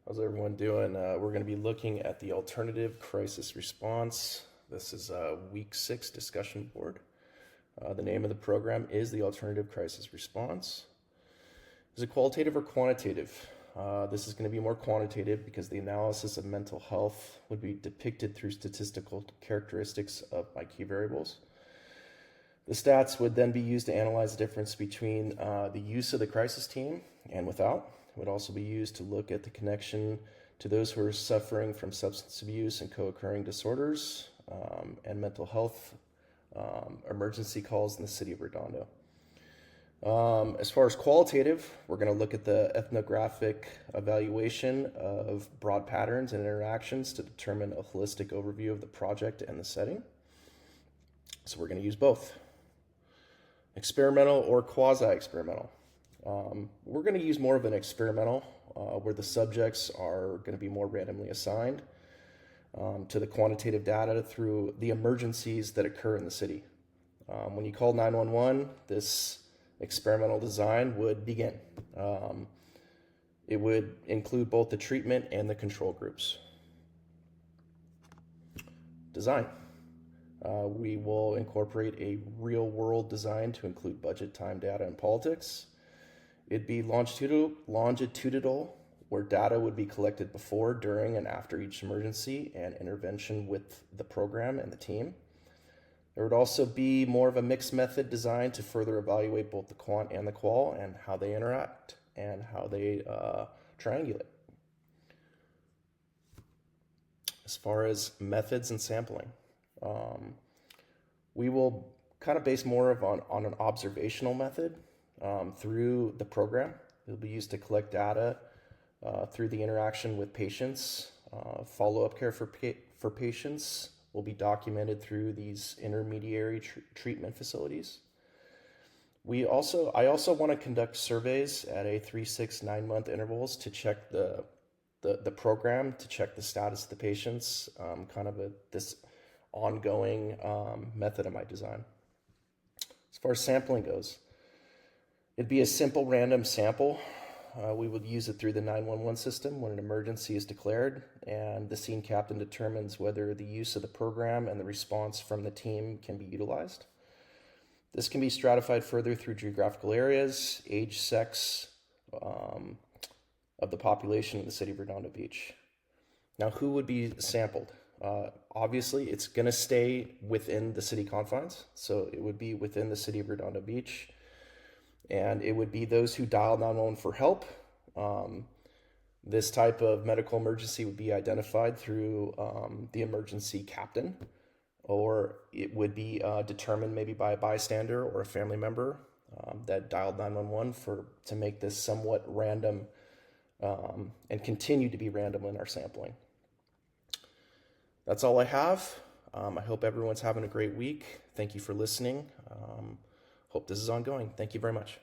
How's everyone doing? We're going to be looking at the alternative crisis response. This is a week 6 discussion board. The name of the program is the alternative crisis response. Is it qualitative or quantitative? This is going to be more quantitative because the analysis of mental health would be depicted through statistical characteristics of my key variables. The stats would then be used to analyze the difference between the use of the crisis team and without. It would also be used to look at the connection to those who are suffering from substance abuse and co-occurring disorders and mental health emergency calls in the city of Redondo. As far as qualitative, we're going to look at the ethnographic evaluation of broad patterns and interactions to determine a holistic overview of the project and the setting. So we're going to use both. Experimental or quasi-experimental. We're going to use more of an experimental where the subjects are going to be more randomly assigned to the quantitative data through the emergencies that occur in the city. When you call 911, this experimental design would begin. It would include both the treatment and the control groups. Design. We will incorporate a real-world design to include budget, time, data, and politics. It'd be longitudinal, where data would be collected before, during, and after each emergency and intervention with the program and the team. There would also be more of a mixed method design to further evaluate both the quant and the qual and how they interact and how they triangulate. As far as methods and sampling, we will kind of base more on an observational method through the program. It'll be used to collect data through the interaction with patients. Follow-up care for patients will be documented through these intermediary treatment facilities. I also want to conduct surveys at a 3, 6, 9 month intervals to check the program, to check the status of the patients, this ongoing method of my design. As far as sampling goes, it'd be a simple random sample. We would use it through the 911 system when an emergency is declared, and the scene captain determines whether the use of the program and the response from the team can be utilized. This can be stratified further through geographical areas, age, sex of the population of the city of Redondo Beach. Now, who would be sampled? Obviously, it's going to stay within the city confines, so it would be within the city of Redondo Beach. And it would be those who dial 911 for help. This type of medical emergency would be identified through the emergency captain, or it would be determined maybe by a bystander or a family member that dialed 911 to make this somewhat random and continue to be random in our sampling. That's all I have. I hope everyone's having a great week. Thank you for listening. Hope this is ongoing. Thank you very much.